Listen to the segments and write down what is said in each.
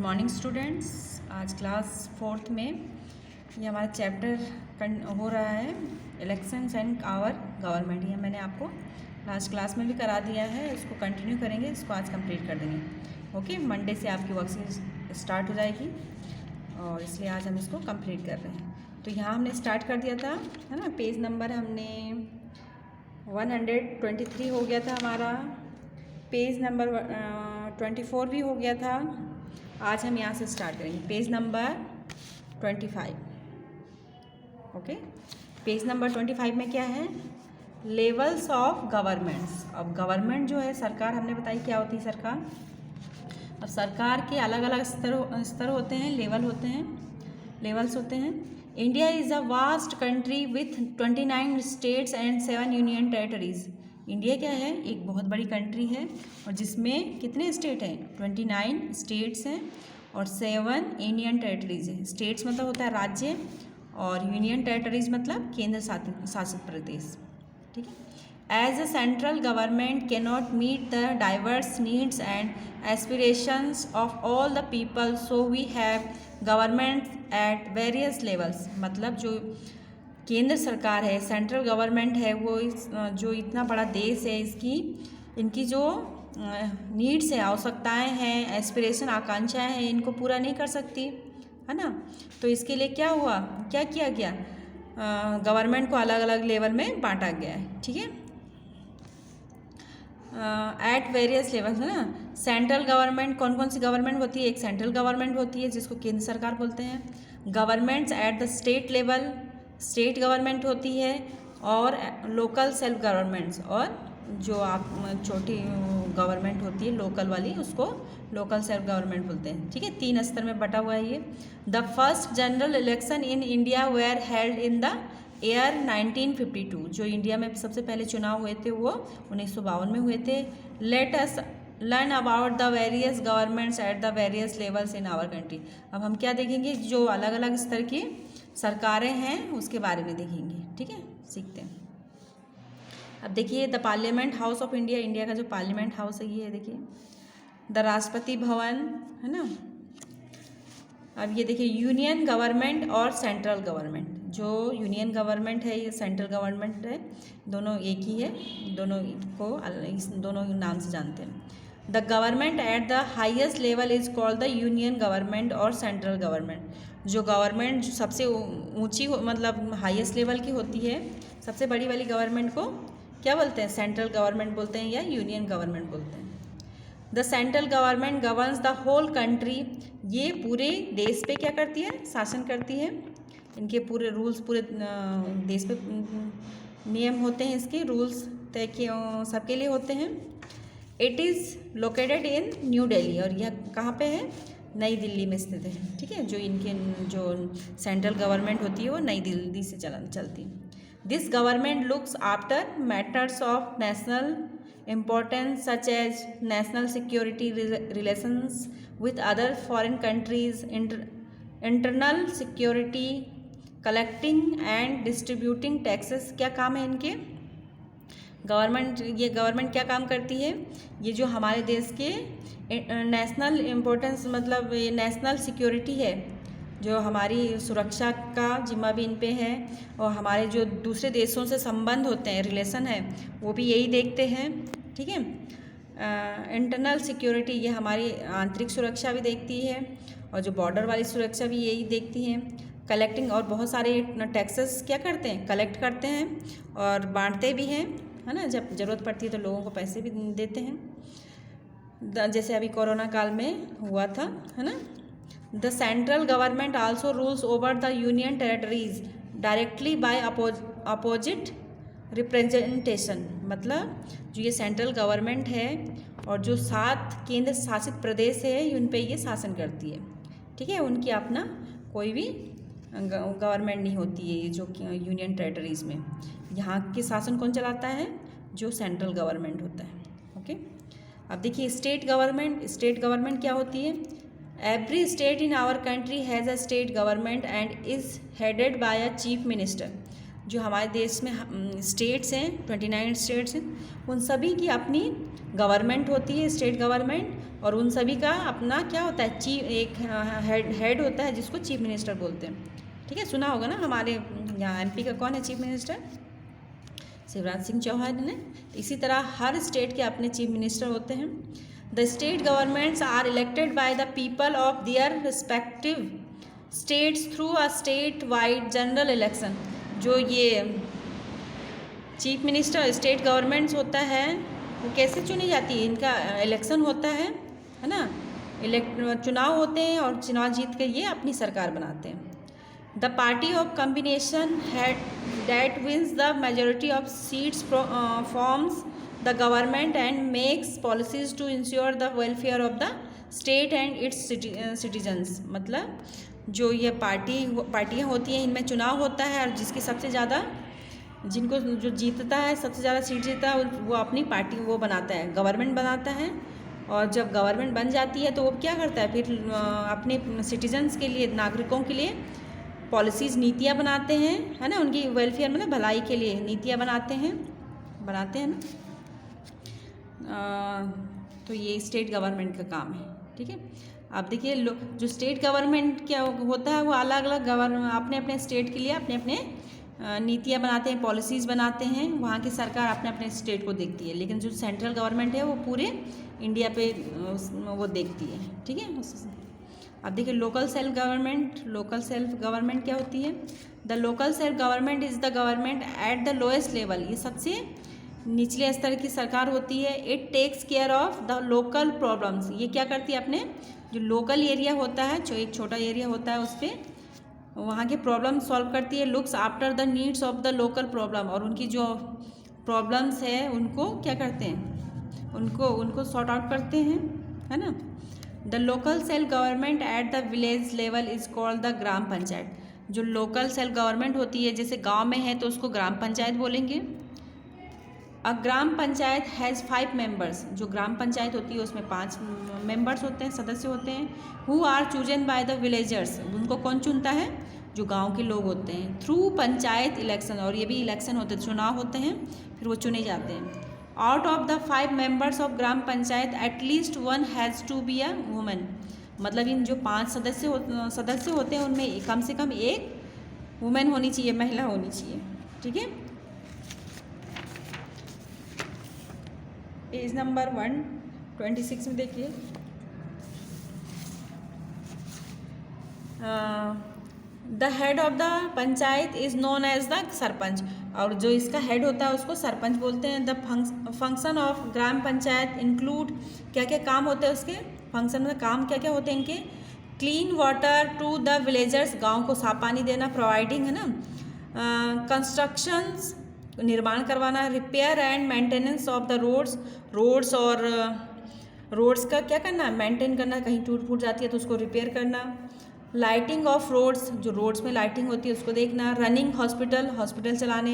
Morning students. आज class 4th में ये हमारा चैप्टर हो रहा है इलेक्शंस एंड आवर गवर्नमेंट। ये मैंने आपको लास्ट क्लास में भी करा दिया है, इसको कंटिन्यू करेंगे, इसको आज कंप्लीट कर देंगे। ओके, मंडे से आपकी वर्कशीट स्टार्ट हो जाएगी और इसलिए आज हम इसको कंप्लीट कर रहे हैं। तो यहाँ हमने स्टार्ट कर दिया था, है ना। पेज नंबर हमने 123 हो गया था हमारा, पेज नंबर 24 भी हो गया था। आज हम यहाँ से स्टार्ट करेंगे page number 25। Okay, page number 25 में क्या है, लेवल्स ऑफ गवर्नमेंट्स। अब गवर्नमेंट जो है सरकार, हमने बताई क्या होती है सरकार। अब सरकार के अलग अलग स्तर होते हैं, लेवल्स होते हैं। India is a vast country with 29 states and 7 union territories. India क्या है, एक बहुत बड़ी कंट्री है और जिसमें कितने स्टेट हैं, 29 स्टेट्स हैं और 7 यूनियन टेरेटरीज हैं। स्टेट्स मतलब होता है राज्य और यूनियन टेरेटरीज मतलब केंद्र शासित प्रदेश। ठीक है। As a central government can not meet the diverse needs and aspirations of all the people, so we have government at various levels. मतलब जो केंद्र सरकार है, सेंट्रल गवर्नमेंट है, वो जो इतना बड़ा देश है, इनकी जो नीड्स है, आवश्यकताएं हैं, एस्पिरेशन, आकांक्षाएं हैं, इनको पूरा नहीं कर सकती, है ना। तो इसके लिए क्या हुआ, क्या किया गया, गवर्नमेंट को अलग अलग लेवल में बांटा गया है। ठीक है, एट वेरियस लेवल्स, है ना। सेंट्रल गवर्नमेंट, कौन कौन सी गवर्नमेंट होती है, एक सेंट्रल गवर्नमेंट होती है जिसको केंद्र सरकार बोलते हैं। Governments at the state level, state government होती है, और लोकल सेल्फ गवर्नमेंट्स, और जो आप छोटी गवर्नमेंट होती है लोकल वाली, उसको लोकल सेल्फ गवर्नमेंट बोलते हैं। ठीक है, 3 स्तर में बटा हुआ है ये। The first general election in India where held in the year 1952। जो इंडिया में सबसे पहले चुनाव हुए थे वो 1952 में हुए थे। Let us learn about the various governments at the various levels in our country. अब हम क्या देखेंगे, जो अलग अलग स्तर की सरकारें हैं उसके बारे में देखेंगे। ठीक है, सीखते हैं। अब देखिए, the parliament house of India, India का जो पार्लियामेंट हाउस है ये है, देखिए। द राष्ट्रपति भवन, है ना। अब ये देखिए, यूनियन गवर्नमेंट और सेंट्रल गवर्नमेंट। जो यूनियन गवर्नमेंट है, ये सेंट्रल गवर्नमेंट है, दोनों एक ही है, दोनों को दोनों नाम से जानते हैं। The government at the highest level is called the union government और सेंट्रल गवर्नमेंट। जो गवर्नमेंट सबसे ऊंची मतलब हाईएस्ट लेवल की होती है, सबसे बड़ी वाली गवर्नमेंट को क्या बोलते हैं, सेंट्रल गवर्नमेंट बोलते हैं या यूनियन गवर्नमेंट बोलते हैं। The central government governs the whole country. ये पूरे देश पे क्या करती है, शासन करती है। इनके पूरे रूल्स, पूरे देश पे नियम होते हैं, इसके रूल्स तय सबके लिए होते हैं। It is located in new Delhi, और यह कहाँ पे है, नई दिल्ली में स्थित है। ठीक है, जो इनके जो सेंट्रल गवर्नमेंट होती है वो नई दिल्ली से चलती है। This government looks after matters of national importance such as national security, relations with other foreign countries, internal security, collecting and distributing taxes. क्या काम है इनके, ये गवर्नमेंट क्या काम करती है, ये जो हमारे देश के नेशनल इम्पोर्टेंस मतलब ये नेशनल सिक्योरिटी है, जो हमारी सुरक्षा का जिम्मा भी इन पे है, और हमारे जो दूसरे देशों से संबंध होते हैं, रिलेशन है, वो भी यही देखते हैं। ठीक है, इंटरनल सिक्योरिटी, ये हमारी आंतरिक सुरक्षा भी देखती है, और जो बॉर्डर वाली सुरक्षा भी यही देखती है। कलेक्टिंग, और बहुत सारे टैक्सेस क्या करते हैं, कलेक्ट करते हैं और बांटते भी हैं, है ना। जब ज़रूरत पड़ती है तो लोगों को पैसे भी देते हैं, जैसे अभी कोरोना काल में हुआ था, है ना। The central government also rules over the union territories directly by opposite representation. मतलब जो ये सेंट्रल गवर्नमेंट है और जो 7 केंद्र शासित प्रदेश है, उन पे ये शासन करती है। ठीक है, उनकी अपना कोई भी गवर्नमेंट नहीं होती है, ये जो यूनियन टेरेटरीज में। यहाँ के शासन कौन चलाता है, जो सेंट्रल गवर्नमेंट होता है। ओके, अब देखिए स्टेट गवर्नमेंट। स्टेट गवर्नमेंट क्या होती है, every state in our country has a state government and is headed by a chief minister. जो हमारे देश में स्टेट्स हैं, 29 स्टेट्स हैं, उन सभी की अपनी गवर्नमेंट होती है, स्टेट गवर्नमेंट, और उन सभी का अपना क्या होता है, एक हेड होता है जिसको चीफ मिनिस्टर बोलते हैं। ठीक है, सुना होगा ना, हमारे यहाँ एमपी का कौन है चीफ मिनिस्टर? शिवराज सिंह चौहान ने। इसी तरह हर स्टेट के अपने चीफ मिनिस्टर होते हैं। The state governments are elected by the people of their respective states through a state wide general election. जो ये चीफ मिनिस्टर स्टेट गवर्नमेंट्स होता है वो कैसे चुनी जाती है? इनका इलेक्शन होता है ना, चुनाव होते हैं और चुनाव जीत कर ये अपनी सरकार बनाते हैं। The party of combination had that wins the majority of seats forms the government and makes policies to ensure the welfare of the state and its citizens. मतलब जो ये पार्टियाँ होती हैं, इनमें चुनाव होता है और जिसकी सबसे ज़्यादा, जिनको जो जीतता है, सबसे ज़्यादा सीट जीतता है, वो अपनी पार्टी वो बनाता है, गवर्नमेंट बनाता है। और जब गवर्नमेंट बन जाती है तो वो क्या करता है फिर अपने सिटीजन्स के लिए, नागरिकों के लिए पॉलिसीज़, नीतियाँ बनाते हैं, है ना, उनकी वेलफेयर मतलब भलाई के लिए नीतियाँ बनाते हैं ना। तो ये स्टेट गवर्नमेंट का काम है। ठीक है, अब देखिए जो स्टेट गवर्नमेंट क्या होता है वो अलग अलग अपने अपने स्टेट के लिए अपने अपने नीतियाँ बनाते हैं, पॉलिसीज़ बनाते हैं, वहाँ की सरकार अपने अपने स्टेट को देखती है। लेकिन जो सेंट्रल गवर्नमेंट है वो पूरे इंडिया पे वो देखती है। ठीक है, अब देखिए लोकल सेल्फ गवर्नमेंट क्या होती है? The local self government is the government at the lowest level. ये सबसे निचले स्तर की सरकार होती है। It takes care of the local problems. ये क्या करती है? अपने जो लोकल एरिया होता है, जो एक छोटा एरिया होता है, उस पर वहाँ के प्रॉब्लम सॉल्व करती है। Looks after the needs of the local problem. और उनकी जो प्रॉब्लम्स है उनको क्या करते हैं? उनको सॉर्ट आउट करते हैं, है ना। The local self government at the village level is called the gram panchayat. जो लोकल सेल्फ गवर्नमेंट होती है, जैसे गांव में है तो उसको ग्राम पंचायत बोलेंगे। अ ग्राम पंचायत हैज़ 5 मेंबर्स। जो ग्राम पंचायत होती है उसमें 5 मेंबर्स होते हैं, सदस्य होते हैं। Who are chosen by the villagers. उनको कौन चुनता है? जो गांव के लोग होते हैं। Through panchayat election. और ये भी इलेक्शन होते हैं, चुनाव होते हैं, फिर वो चुने जाते हैं। Out of the 5 members of gram panchayat at least 1 has to be a women. मतलब इन जो 5 सदस्य होते हैं उनमें कम से कम एक वुमेन होनी चाहिए, महिला होनी चाहिए। ठीक है, पेज नंबर 126 में देखिए। The head of the panchayat is known as the sarpanch. और जो इसका हेड होता है उसको सरपंच बोलते हैं। The function of gram panchayat include, क्या क्या काम होते हैं उसके? फंक्शन में काम क्या क्या होते हैं इनके? Clean water to the villagers. गाँव को साफ पानी देना, प्रोवाइडिंग, है ना। कंस्ट्रक्शंस, निर्माण करवाना। Repair and maintenance of the roads और रोड्स का क्या करना? मेंटेन करना। कहीं टूट फूट जाती है तो उसको रिपेयर करना। लाइटिंग ऑफ रोड्स, जो रोड्स में लाइटिंग होती है उसको देखना। रनिंग हॉस्पिटल चलाने।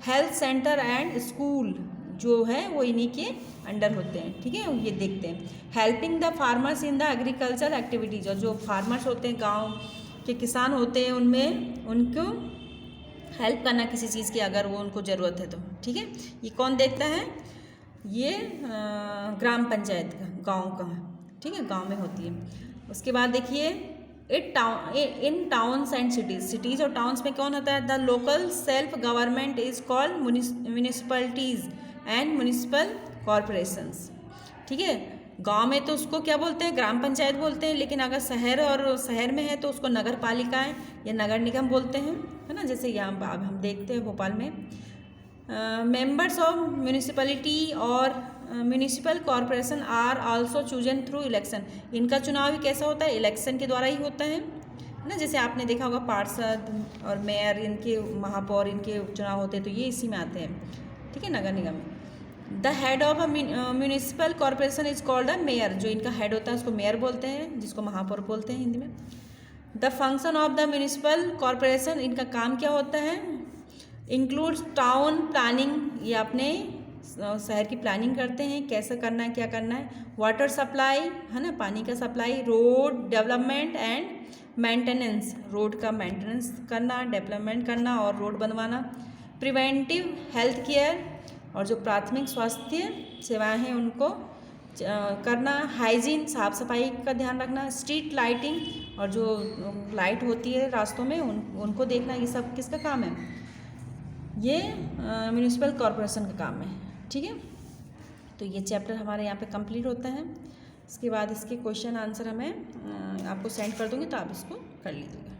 हेल्थ सेंटर एंड स्कूल जो है वो इन्हीं के अंडर होते हैं। ठीक है, ये देखते हैं। Helping the farmers in the agriculture activities. और जो फार्मर्स होते हैं, गाँव के किसान होते हैं, उनमें उनको हेल्प करना किसी चीज़ की, अगर वो उनको ज़रूरत है तो। ठीक है, ये कौन देखता है? ये ग्राम पंचायत का, गांव का। ठीक है, गांव में होती है। उसके बाद देखिए इन टाउन्स एंड सिटीज़ और टाउन्स में कौन होता है? The local self government is called municipalities and municipal corporations. ठीक है, गांव में तो उसको क्या बोलते हैं? ग्राम पंचायत बोलते हैं। लेकिन अगर शहर में है तो उसको नगर पालिकाएँ या नगर निगम बोलते हैं, है ना। जैसे यहाँ अब हम देखते हैं भोपाल में। मेंबर्स ऑफ म्यूनिसिपलिटी और municipal corporation are also chosen through election. इनका चुनाव भी कैसा होता है? इलेक्शन के द्वारा ही होता है ना। जैसे आपने देखा होगा पार्षद और मेयर, इनके महापौर, इनके चुनाव होते हैं तो ये इसी में आते हैं। ठीक है, नगर निगम में। The head of a municipal corporation is called a mayor. जो इनका हेड होता है उसको मेयर बोलते हैं, जिसको महापौर बोलते हैं हिंदी में। The function of the municipal corporation, इनका काम क्या होता है? Includes town planning. ये अपने शहर की प्लानिंग करते हैं, कैसे करना है, क्या करना है। वाटर सप्लाई, है ना, पानी का supply. Road development and maintenance, road का मेंटेनेंस करना, डेवलपमेंट करना और रोड बनवाना। प्रिवेंटिव हेल्थ केयर, और जो प्राथमिक स्वास्थ्य सेवाएं हैं उनको करना, हाइजीन साफ़ सफाई का ध्यान रखना, स्ट्रीट लाइटिंग और जो लाइट होती है रास्तों में उनको देखना, ये सब किसका काम है? ये म्यूनिसिपल कॉरपोरेशन का काम है। ठीक है, तो ये चैप्टर हमारे यहाँ पे कंप्लीट होता है। इसके बाद इसके क्वेश्चन आंसर हमें आपको सेंड कर दूँगी, तो आप इसको कर लीजिएगा।